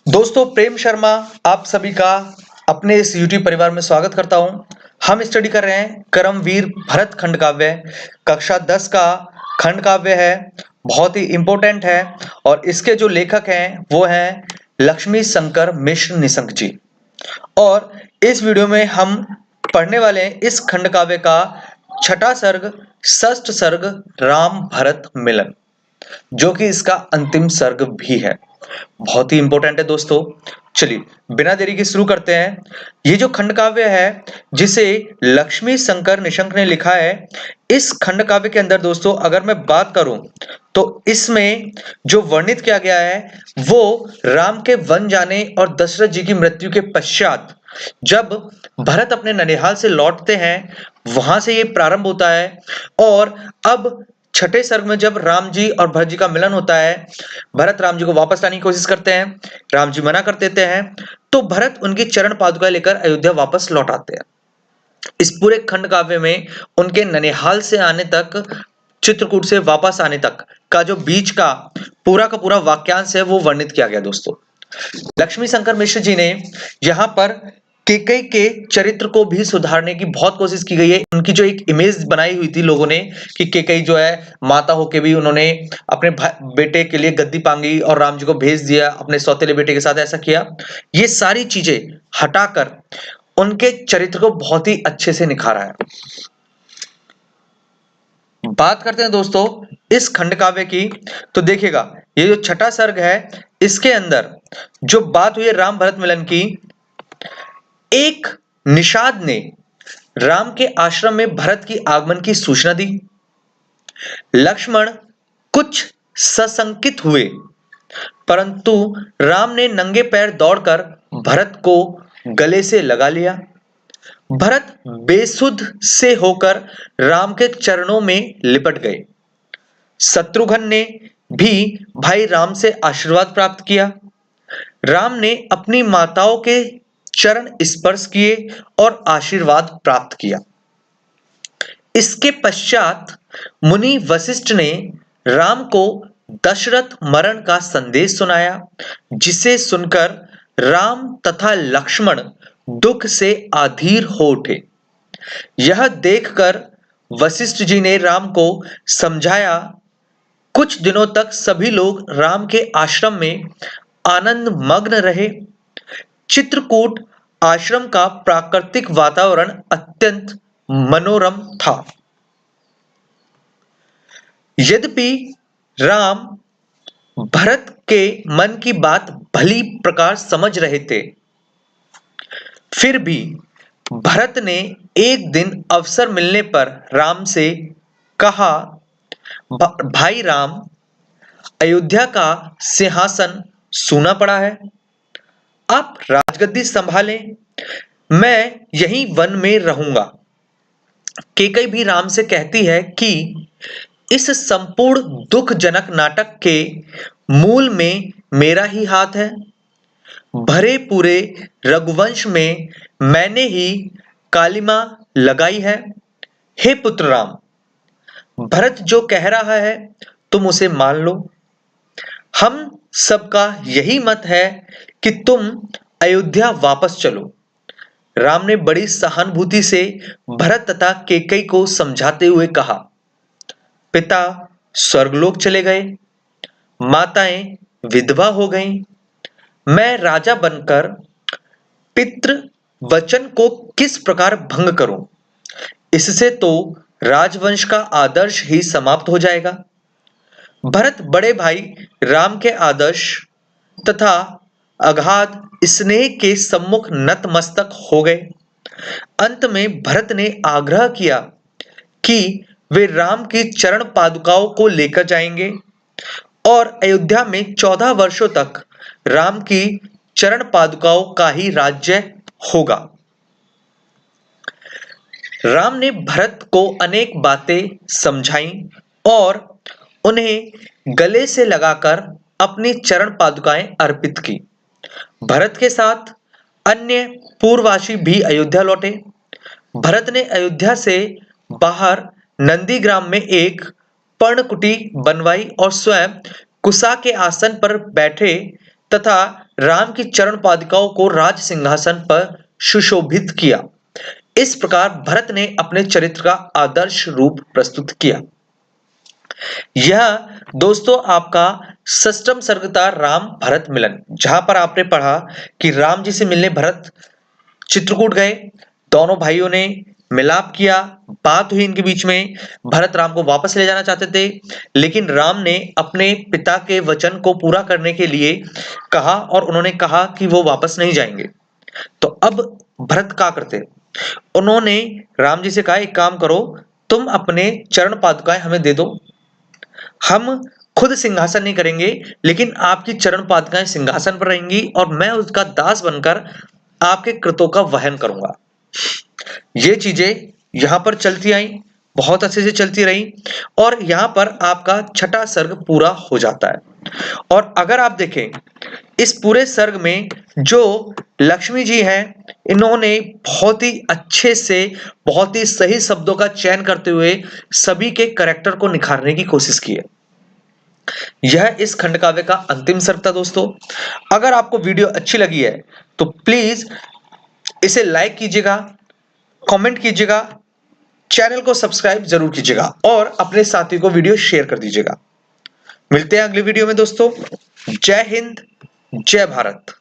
दोस्तों प्रेम शर्मा आप सभी का अपने इस YouTube परिवार में स्वागत करता हूं। हम स्टडी कर रहे हैं करमवीर भरत खंड काव्य। कक्षा 10 का खंड काव्य है, बहुत ही इंपॉर्टेंट है और इसके जो लेखक हैं वो हैं लक्ष्मी शंकर मिश्र निशंक जी। और इस वीडियो में हम पढ़ने वाले हैं इस खंड काव्य का छठा सर्ग, षष्ठ सर्ग राम भरत मिलन, जो कि इसका अंतिम सर्ग भी है। बहुत ही इंपॉर्टेंट है दोस्तों। चलिए बिना देरी के शुरू करते हैं। ये जो खंड काव्य है जिसे लक्ष्मी शंकर निशंक ने लिखा है, इस खंड काव्य के अंदर दोस्तों अगर मैं बात करूं तो इसमें जो वर्णित किया गया है वो राम के वन जाने और दशरथ जी की मृत्यु के पश्चात जब भरत अपने ननिहाल से लौटते हैं वहां से ये प्रारंभ होता है। और अब छठे सर्ग में जब राम जी और भरत जी का मिलन होता है, भरत राम जी को वापस लाने की कोशिश करते हैं, राम जी मना कर देते हैं, तो भरत उनकी चरण पादुकाएं लेकर अयोध्या वापस लौट आते हैं। इस पूरे खंड काव्य में उनके ननिहाल से आने तक, चित्रकूट से वापस आने तक का जो बीच का पूरा वाक्यांश है वो वर्णित किया गया दोस्तों। लक्ष्मी शंकर मिश्र जी ने यहाँ पर केकई के चरित्र को भी सुधारने की बहुत कोशिश की गई है। उनकी जो एक इमेज बनाई हुई थी लोगों ने कि केकई जो है माता होके भी उन्होंने अपने बेटे के लिए गद्दी पांगी और राम जी को भेज दिया, अपने सौतेले बेटे के साथ ऐसा किया। ये सारी चीजें हटाकर उनके चरित्र को बहुत ही अच्छे से निखारा है। बात करते हैं दोस्तों इस खंड काव्य की, तो देखिएगा ये जो छठा सर्ग है इसके अंदर जो बात हुई है राम भरत मिलन की, एक निषाद ने राम के आश्रम में भरत की आगमन की सूचना दी। लक्ष्मण कुछ सशंकित हुए, परंतु राम ने नंगे पैर दौड़कर भरत को गले से लगा लिया। भरत बेसुध से होकर राम के चरणों में लिपट गए। शत्रुघ्न ने भी भाई राम से आशीर्वाद प्राप्त किया। राम ने अपनी माताओं के चरण स्पर्श किए और आशीर्वाद प्राप्त किया। इसके पश्चात मुनि वशिष्ठ ने राम को दशरथ मरण का संदेश सुनाया, जिसे सुनकर राम तथा लक्ष्मण दुख से अधीर हो उठे। यह देखकर वशिष्ठ जी ने राम को समझाया। कुछ दिनों तक सभी लोग राम के आश्रम में आनंद मग्न रहे। चित्रकूट आश्रम का प्राकृतिक वातावरण अत्यंत मनोरम था। यद्यपि राम भरत के मन की बात भली प्रकार समझ रहे थे, फिर भी भरत ने एक दिन अवसर मिलने पर राम से कहा, भाई राम, अयोध्या का सिंहासन सूना पड़ा है, आप राजगद्दी संभालें, मैं यहीं वन में रहूंगा। केकई भी राम से कहती है कि इस संपूर्ण दुखजनक नाटक के मूल में मेरा ही हाथ है। भरे पूरे रघुवंश में मैंने ही कालिमा लगाई है। हे पुत्र राम, भरत जो कह रहा है तुम उसे मान लो। हम सबका यही मत है कि तुम अयोध्या वापस चलो। राम ने बड़ी सहानुभूति से भरत तथा केकई को समझाते हुए कहा, पिता स्वर्गलोक चले गए, माताएं विधवा हो गईं, मैं राजा बनकर पितृ वचन को किस प्रकार भंग करूं? इससे तो राजवंश का आदर्श ही समाप्त हो जाएगा। भरत बड़े भाई राम के आदर्श तथा अगाध स्नेह के सम्मुख नतमस्तक हो गए। अंत में भरत ने आग्रह किया कि वे राम की चरण पादुकाओं को लेकर जाएंगे और अयोध्या में 14 वर्षों तक राम की चरण पादुकाओं का ही राज्य होगा। राम ने भरत को अनेक बातें समझाई और उन्हें गले से लगाकर अपनी चरण पादुकाएं अर्पित की। भरत के साथ अन्य पूर्ववासी भी अयोध्या लौटे। भरत ने अयोध्या से बाहर नंदीग्राम में एक पर्णकुटी बनवाई और स्वयं कुशा के आसन पर बैठे तथा राम की चरण पादुकाओं को राज सिंहासन पर सुशोभित किया। इस प्रकार भरत ने अपने चरित्र का आदर्श रूप प्रस्तुत किया। यह दोस्तों आपका षष्ठम सर्ग था राम भरत मिलन, जहां पर आपने पढ़ा कि राम जी से मिलने भरत चित्रकूट गए, दोनों भाइयों ने मिलाप किया, बात हुई इनके बीच में। भरत राम को वापस ले जाना चाहते थे, लेकिन राम ने अपने पिता के वचन को पूरा करने के लिए कहा और उन्होंने कहा कि वो वापस नहीं जाएंगे। तो अब भरत क्या करते, उन्होंने राम जी से कहा एक काम करो, तुम अपने चरण पादुकाएं हमें दे दो, हम खुद सिंहासन नहीं करेंगे लेकिन आपकी चरण पादुकाएं सिंहासन पर रहेंगी और मैं उसका दास बनकर आपके कृतों का वहन करूंगा। ये चीजें यहां पर चलती आई, बहुत अच्छे से चलती रही और यहां पर आपका छठा सर्ग पूरा हो जाता है। और अगर आप देखें इस पूरे सर्ग में जो लक्ष्मी जी हैं, इन्होंने बहुत ही अच्छे से बहुत ही सही शब्दों का चयन करते हुए सभी के कैरेक्टर को निखारने की कोशिश की है। यह इस खंड काव्य का अंतिम सर्ग था दोस्तों। अगर आपको वीडियो अच्छी लगी है तो प्लीज इसे लाइक कीजिएगा, कमेंट कीजिएगा, चैनल को सब्सक्राइब जरूर कीजिएगा और अपने साथी को वीडियो शेयर कर दीजिएगा। मिलते हैं अगले वीडियो में दोस्तों। जय हिंद, जय भारत।